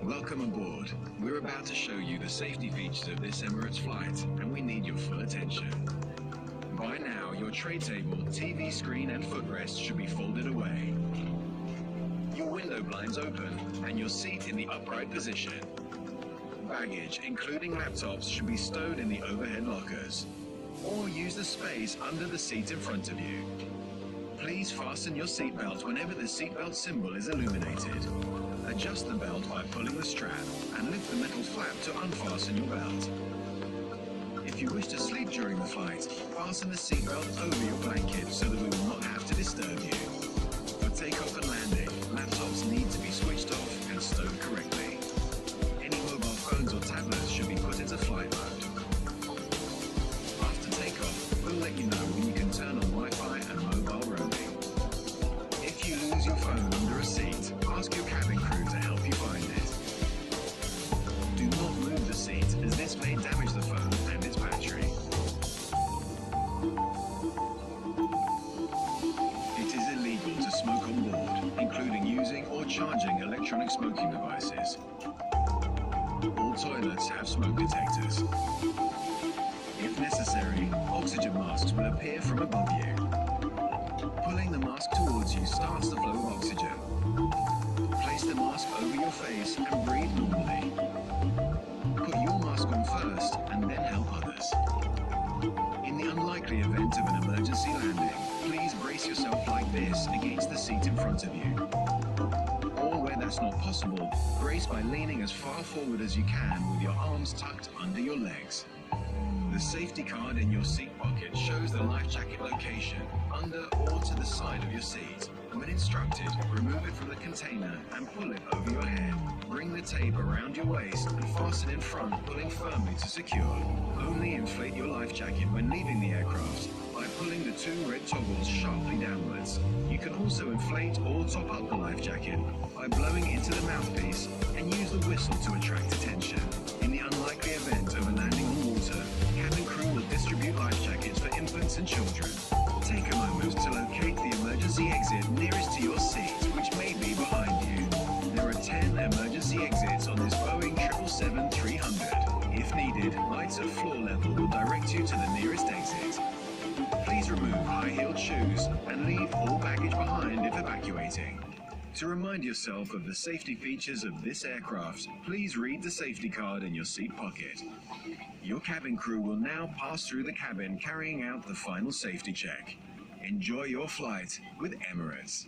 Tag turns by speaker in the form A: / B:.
A: Welcome aboard. We're about to show you the safety features of this Emirates flight, and we need your full attention. By now, your tray table, TV screen and footrest should be folded away. Your window blinds open, and your seat in the upright position. Baggage, including laptops, should be stowed in the overhead lockers, or use the space under the seat in front of you. Please fasten your seatbelt whenever the seatbelt symbol is illuminated. Adjust the belt by pulling the strap and lift the metal flap to unfasten your belt. If you wish to sleep during the flight, fasten the seatbelt over your blanket so that we will not have to disturb you. For takeoff and landing, laptops need to be switched off and stowed correctly. Any mobile phones or tablets should be put into flight mode. After takeoff, we'll let you know when you can turn on Wi-Fi and mobile roaming. If you lose your phone under a seat, ask your cabin crew to help you find it. Do not move the seat, as this may damage the phone and its battery. It is illegal to smoke on board, including using or charging electronic smoking devices. All toilets have smoke detectors. If necessary, oxygen masks will appear from above you. Pulling the mask towards you starts the flow of oxygen. Place the mask over your face and breathe normally. Put your mask on first and then help others. In the unlikely event of an emergency landing, please brace yourself like this against the seat in front of you. Or where that's not possible, brace by leaning as far forward as you can with your arms tucked under your legs. The safety card in your seat pocket shows the life jacket location under or to the side of your seat. When instructed, remove it from the container and pull it over your head. Bring the tape around your waist and fasten in front, pulling firmly to secure. Only inflate your life jacket when leaving the aircraft by pulling the two red toggles sharply downwards. You can also inflate or top up the life jacket by blowing into the mouthpiece and use the whistle to attract attention. In the unlikely event of a landing on water, cabin crew will distribute life jackets for infants and children. Take a moment to locate the emergency exit nearest to your seat, which may be behind you. There are 10 emergency exits on this Boeing 777-300. If needed, lights at floor level will direct you to the nearest exit. Please remove high-heeled shoes and leave all baggage behind if evacuating. To remind yourself of the safety features of this aircraft, please read the safety card in your seat pocket. Your cabin crew will now pass through the cabin carrying out the final safety check. Enjoy your flight with Emirates.